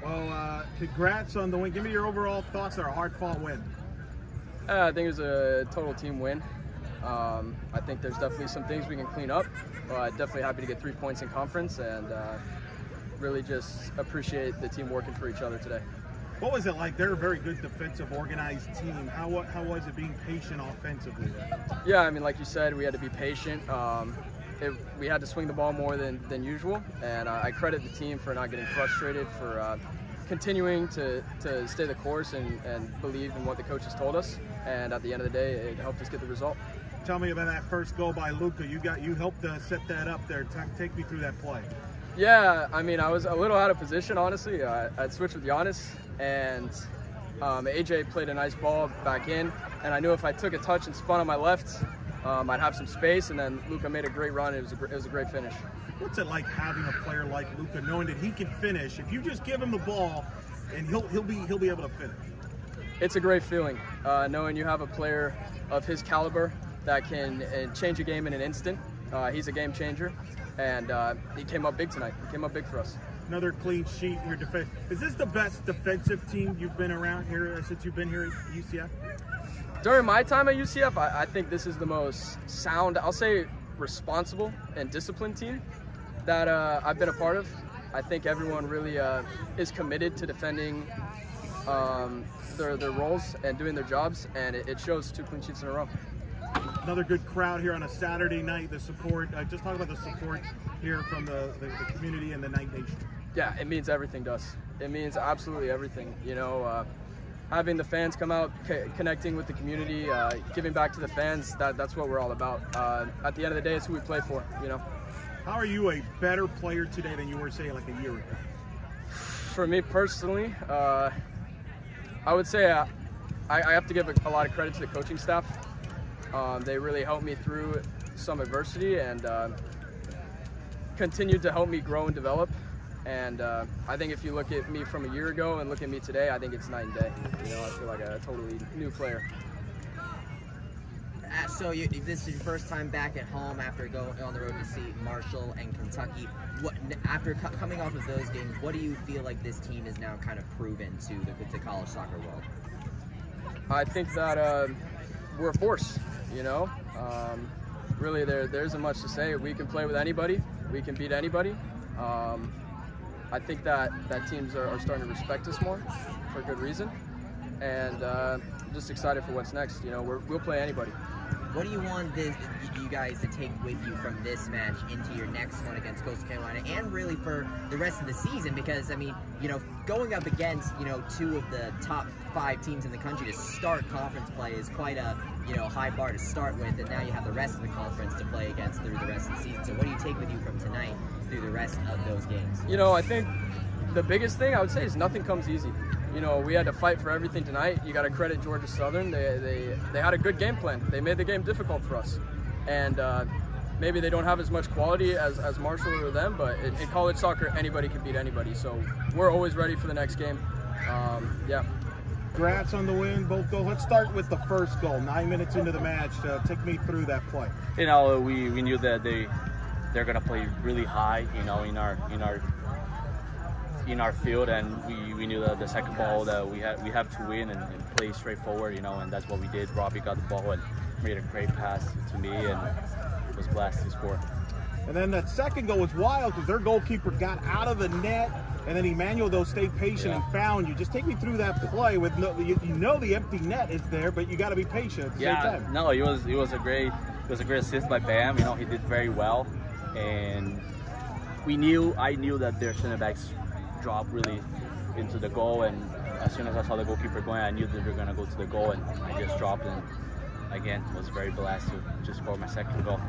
Well, congrats on the win. Give me your overall thoughts on a hard-fought win. I think it was a total team win. I think there's definitely some things we can clean up. Definitely happy to get 3 points in conference, and really just appreciate the team working for each other today. What was it like? They're a very good defensive, organized team. How was it being patient offensively? Yeah, I mean, like you said, we had to be patient. We had to swing the ball more than usual, and I credit the team for not getting frustrated, for continuing to stay the course and believe in what the coaches told us. And at the end of the day, it helped us get the result. Tell me about that first goal by Lucca. You helped set that up there. Take me through that play. Yeah, I mean, I was a little out of position, honestly. I'd switched with Giannis, and AJ played a nice ball back in, and I knew if I took a touch and spun on my left, I'd have some space, and then Lucca made a great run. It was a great finish. What's it like having a player like Lucca, knowing that he can finish? If you just give him the ball, and he'll be able to finish. It's a great feeling, knowing you have a player of his caliber that can change a game in an instant. He's a game changer, and he came up big tonight. He came up big for us. Another clean sheet in your defense. Is this the best defensive team you've been around here since you've been here at UCF? During my time at UCF, I think this is the most sound, I'll say responsible and disciplined team that I've been a part of. I think everyone really is committed to defending their roles and doing their jobs, and it shows 2 clean sheets in a row. Another good crowd here on a Saturday night. The support, just talk about the support here from the community and the Night Nation. Yeah, it means everything to us. It means absolutely everything. You know, having the fans come out, connecting with the community, giving back to the fans, that's what we're all about. At the end of the day, it's who we play for, you know. How are you a better player today than you were, say, like a year ago? For me personally, I would say I have to give a lot of credit to the coaching staff. They really helped me through some adversity and continued to help me grow and develop. And I think if you look at me from a year ago and look at me today, I think it's night and day. You know, I feel like a totally new player. So this is your first time back at home after going on the road to see Marshall and Kentucky. After coming off of those games, what do you feel like this team is now kind of proven to the college soccer world? I think that we're a force, you know. Really, there isn't much to say. We can play with anybody. We can beat anybody. I think that teams are starting to respect us more for good reason. And I'm just excited for what's next. You know, we'll play anybody. What do you want you guys to take with you from this match into your next one against Coastal Carolina, and really for the rest of the season? Because, I mean, you know, going up against, you know, 2 of the top 5 teams in the country to start conference play is quite a, you know, high bar to start with, and now you have the rest of the conference to play against through the rest of the season. So what do you take with you from tonight through the rest of those games? You know, I think the biggest thing I would say is nothing comes easy. You know, we had to fight for everything tonight. You got to credit Georgia Southern. They had a good game plan. They made the game difficult for us. And maybe they don't have as much quality as Marshall or them, but in college soccer, anybody can beat anybody. So we're always ready for the next game. Yeah. Congrats on the win, both goals. Let's start with the first goal. 9 minutes into the match. Take me through that play. You know, we knew that they're gonna play really high, you know, in our field, and we knew that the second ball that we have to win and play straightforward, you know, and that's what we did. Robbie got the ball and made a great pass to me, and it was blessed to score. And then that second goal was wild because their goalkeeper got out of the net, and then Emmanuel though stayed patient and found you. Just take me through that play with you know the empty net is there, but you got to be patient at the same time. No, it was a great assist by Bam. You know, he did very well, and I knew that their center backs dropped really into the goal, and as soon as I saw the goalkeeper going, I knew that they were going to go to the goal, and I just dropped, and again was very blessed to just score my second goal.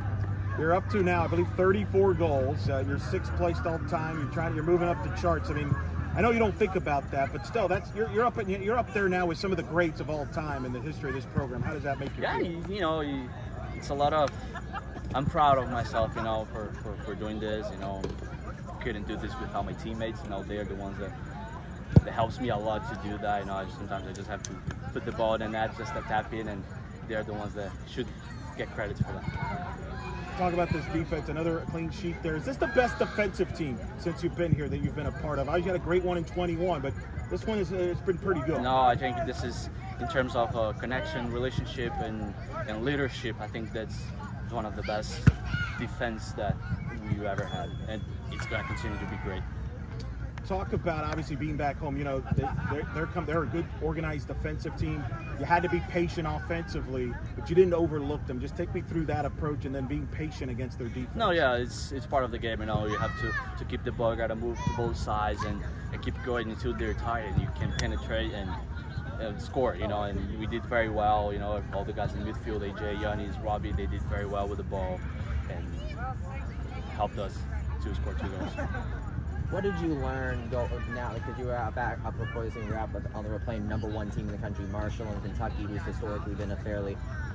You're up to now, I believe, 34 goals. You're 6th placed all the time. You're moving up the charts. I mean, I know you don't think about that, but still, you're up there now with some of the greats of all time in the history of this program. How does that make you feel? Yeah, you know, it's a lot of. I'm proud of myself, you know, for doing this. You know, couldn't do this without my teammates. You know, they're the ones that helps me a lot to do that. You know, sometimes I just have to put the ball in the net just to tap in, and they're the ones that should get credits for that. Talk about this defense, another clean sheet there. Is this the best defensive team since you've been here that you've been a part of? I had a great one in 21, but this one it's been pretty good. No, I think this is, in terms of connection, relationship, and leadership, I think that's one of the best defense that we've ever had, and it's going to continue to be great. Talk about obviously being back home. You know, they're a good organized defensive team. You had to be patient offensively, but you didn't overlook them. Just take me through that approach and then being patient against their defense. No, yeah, it's part of the game. You know, you have to keep the ball. You got to move to both sides and keep going until they're tired and you can penetrate and score. You know, and we did very well. You know, all the guys in midfield, AJ, Yannis, Robbie, they did very well with the ball and helped us to score 2 goals. What did you learn now? Because you were back up before this, and you're out, but they were playing #1 team in the country, Marshall and Kentucky, who's historically been a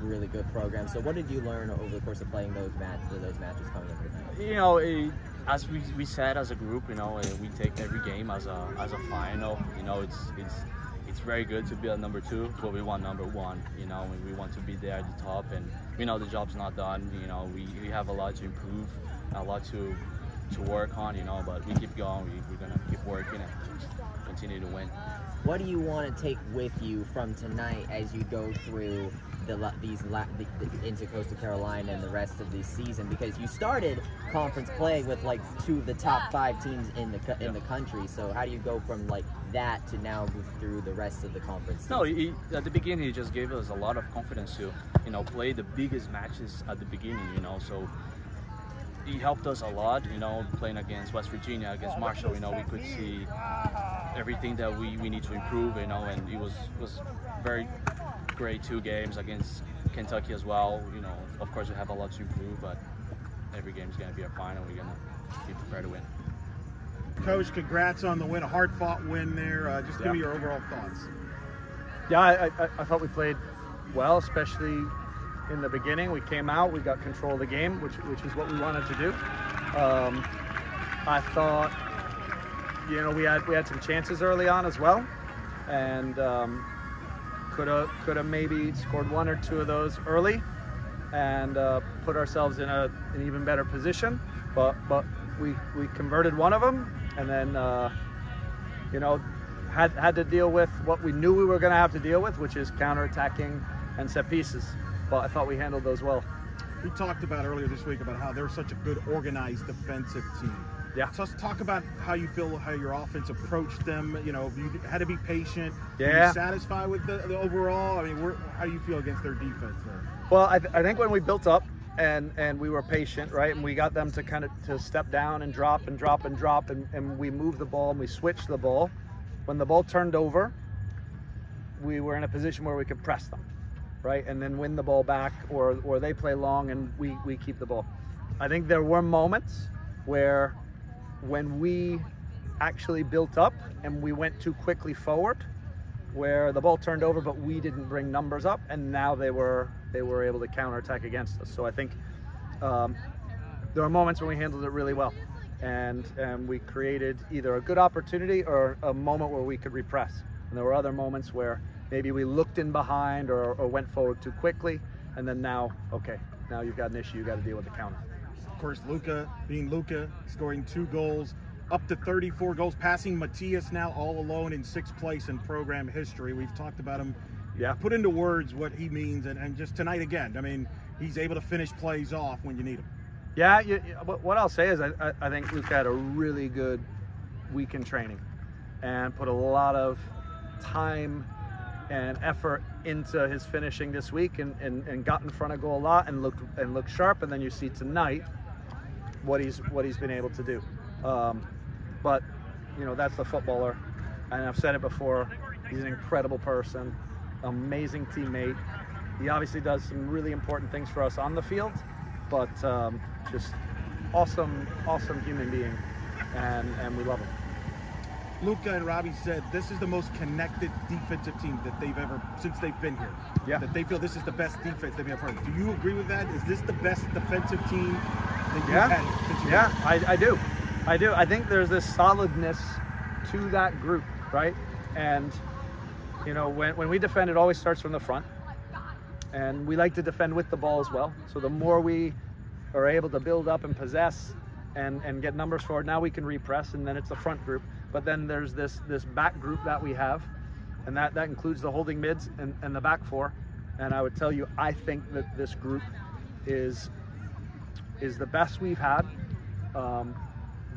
really good program. So what did you learn over the course of playing those matches coming up tonight? You know, as we said as a group, you know, we take every game as a final. You know, it's very good to be at #2, but we want #1. You know, we want to be there at the top, and we know the job's not done. You know, we have a lot to improve, a lot to work on, you know, but we keep going. We're gonna keep working and continue to win. What do you want to take with you from tonight as you go through into Coastal Carolina and the rest of the season? Because you started conference play with like 2 of the top 5 teams in the country. So how do you go from like that to now move through the rest of the conference season? No, at the beginning he just gave us a lot of confidence to, you know, play the biggest matches at the beginning, you know, so he helped us a lot, you know, playing against West Virginia, against Marshall. You know, we could see everything that we need to improve, you know, and it was very great 2 games against Kentucky as well. You know, of course we have a lot to improve, but every game is going to be our final. We're going to be prepared to win. Coach, congrats on the win, a hard-fought win there. Just give me your overall thoughts. Yeah, I thought we played well, especially in the beginning. We came out, we got control of the game, which is what we wanted to do. I thought, you know, we had some chances early on as well, and could have maybe scored 1 or 2 of those early, and put ourselves in an even better position. But we converted 1 of them, and then you know, had to deal with what we knew we were going to have to deal with, which is counterattacking and set pieces. But I thought we handled those well. We talked about earlier this week about how they're such a good organized defensive team. Yeah. So let's talk about how you feel, how your offense approached them. You know, you had to be patient. Yeah. Are you satisfied with the overall? I mean, how do you feel against their defense there? Well, I think when we built up and we were patient, right, and we got them to kind of to step down and drop and drop and drop, and we moved the ball and we switched the ball. When the ball turned over, we were in a position where we could press them, right, and then win the ball back, or they play long and we keep the ball. I think there were moments where when we actually built up and we went too quickly forward, where the ball turned over but we didn't bring numbers up, and now they were able to counterattack against us. So I think there were moments when we handled it really well, and we created either a good opportunity or a moment where we could repress. And there were other moments where maybe we looked in behind or went forward too quickly, and then now you've got an issue, you got to deal with the counter. Of course, Lucca, scoring 2 goals, up to 34 goals, passing Matias now all alone in 6th place in program history. We've talked about him. Yeah. Put into words what he means, and just tonight again, I mean, he's able to finish plays off when you need him. Yeah, what I'll say is I think Lucca had a really good week in training and put a lot of time and effort into his finishing this week, and got in front of goal a lot and looked sharp. And then you see tonight what he's been able to do. But you know, that's the footballer, and I've said it before, he's an incredible person, amazing teammate. He obviously does some really important things for us on the field, but just awesome human being, and we love him. Lucca and Robbie said this is the most connected defensive team that they've ever, since they've been here. Yeah. That they feel this is the best defense they've ever heard. Do you agree with that? Is this the best defensive team that you've had? Yeah, I do. I think there's this solidness to that group, right? And you know, when we defend, it always starts from the front, and we like to defend with the ball as well. So the more we are able to build up and possess and get numbers forward, now we can repress, and then it's the front group. But then there's this back group that we have, and that includes the holding mids and the back four. And I would tell you, I think that this group is the best we've had.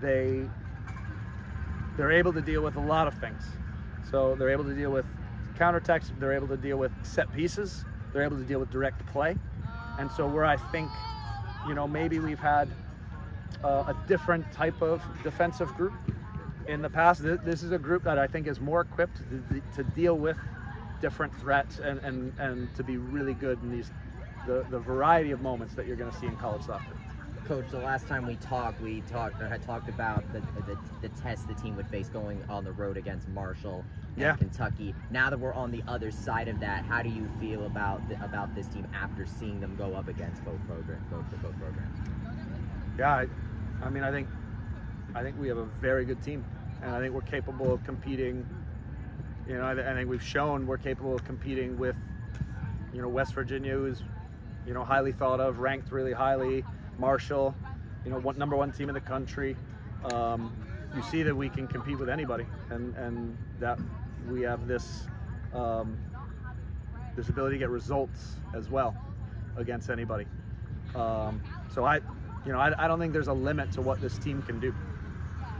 They're able to deal with a lot of things. So they're able to deal with counterattacks, they're able to deal with set pieces, they're able to deal with direct play. And so where I think, maybe we've had a different type of defensive group in the past, this is a group that I think is more equipped to deal with different threats and to be really good in the variety of moments that you're going to see in college soccer. Coach, the last time we had talked about the test the team would face going on the road against Marshall and Kentucky. Now that we're on the other side of that, how do you feel about this team after seeing them go up against both programs? Yeah, I think we have a very good team, and I think we're capable of competing. I think we've shown we're capable of competing with, West Virginia, who's, highly thought of, ranked really highly. Marshall, number one team in the country. You see that we can compete with anybody, and that we have this ability to get results as well against anybody. So I don't think there's a limit to what this team can do.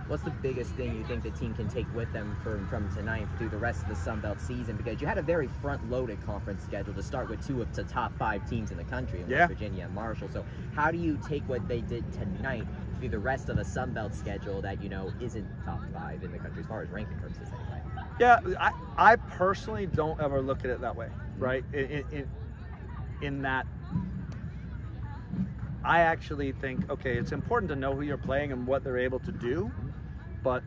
What's the biggest thing you think the team can take with them from tonight through the rest of the Sun Belt season? Because you had a very front-loaded conference schedule to start with two of the top 5 teams in the country, in West Virginia and Marshall. So how do you take what they did tonight through the rest of the Sun Belt schedule that, isn't top 5 in the country as far as ranking purposes anyway? Yeah, I personally don't ever look at it that way, right? In that, I actually think, okay, it's important to know who you're playing and what they're able to do, but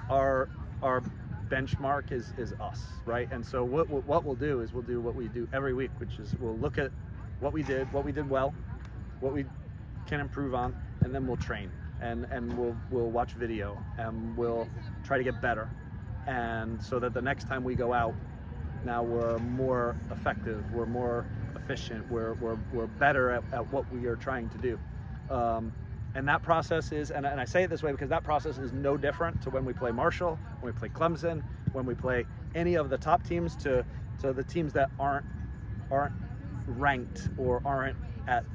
our benchmark is us, right? And so what we'll do is we'll do what we do every week, which is we'll look at what we did well, what we can improve on, and then we'll train and we'll watch video and we'll try to get better, and so that the next time we go out, now we're more effective, we're more efficient, we're better at what we are trying to do. And that process is, and I say it this way because that process is no different to when we play Marshall, when we play Clemson, when we play any of the top teams, to the teams that aren't ranked or aren't at,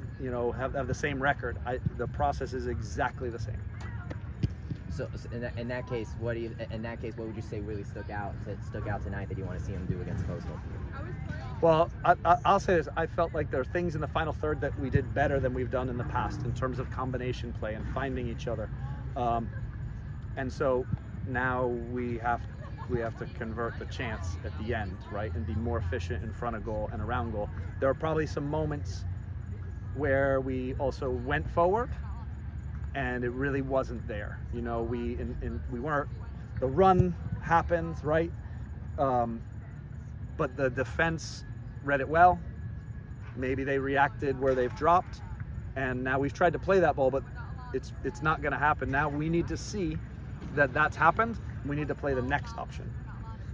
have the same record. The process is exactly the same. So in that case, what would you say really stuck out tonight that you want to see them do against Coastal? Well, I'll say this. I felt like there are things in the final third that we did better than we've done in the past in terms of combination play and finding each other. And so now we have to convert the chance at the end, right, and be more efficient in front of goal and around goal. There are probably some moments where we also went forward and it really wasn't there. We weren't. The run happened, right? But the defense read it well. Maybe they reacted where they've dropped, and now we've tried to play that ball, but it's not going to happen. Now we need to see that that's happened. We need to play the next option,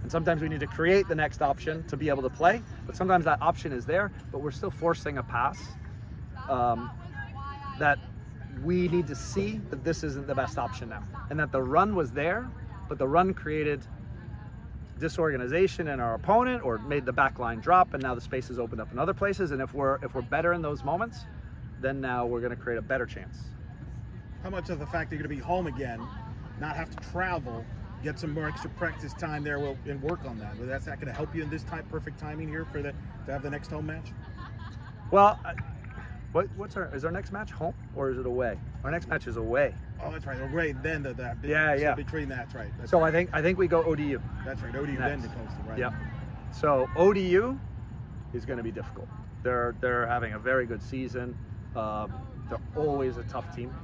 and sometimes we need to create the next option to be able to play. But sometimes that option is there, but we're still forcing a pass that we need to see that this isn't the best option now, and that the run was there, but the run created disorganization in our opponent or made the back line drop, and now the space is opened up in other places. And if we're better in those moments, then now we're going to create a better chance. How much of the fact that you're going to be home again, not have to travel, get some more extra practice time there, and work on that? That's not going to help you in this perfect timing here to have the next home match? Well, is our next match home or is it away? Our next match is away. Oh, that's right. Away, then yeah. Between that's right. That's so right. I think we go ODU. That's right. ODU then to Coastal, right? Yeah. So ODU is going to be difficult. They're having a very good season. They're always a tough team,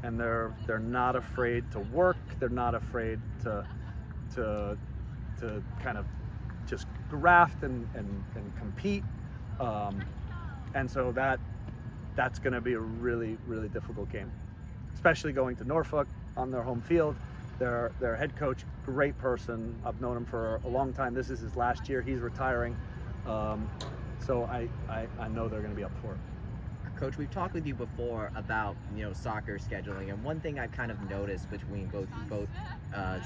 and they're not afraid to work. They're not afraid to kind of just graft and compete. And so that's going to be a really, really difficult game, especially going to Norfolk on their home field. Their head coach, great person. I've known him for a long time. This is his last year. He's retiring. So I know they're going to be up for it. Coach, we've talked with you before about, you know, soccer scheduling, and one thing I've kind of noticed between both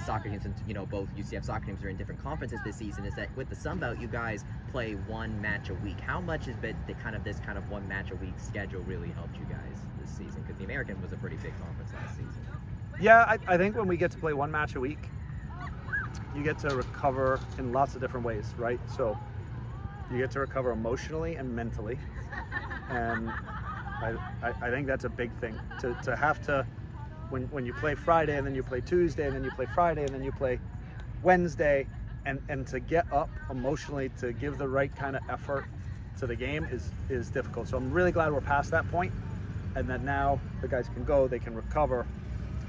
soccer teams and, you know, both UCF soccer teams are in different conferences this season is that with the Sun Belt, you guys play one match a week. How much has been this kind of one match a week schedule really helped you guys this season? Because the American was a pretty big conference last season. Yeah, I think when we get to play one match a week, you get to recover in lots of different ways, right? So you get to recover emotionally and mentally, and I think that's a big thing. To have to, when you play Friday and then you play Tuesday and then you play Friday and then you play Wednesday, and to get up emotionally to give the right kind of effort to the game is difficult. So I'm really glad we're past that point, and that now the guys can go, they can recover,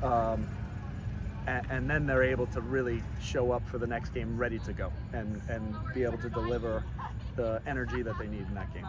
and then they're able to really show up for the next game ready to go and be able to deliver the energy that they need in that game.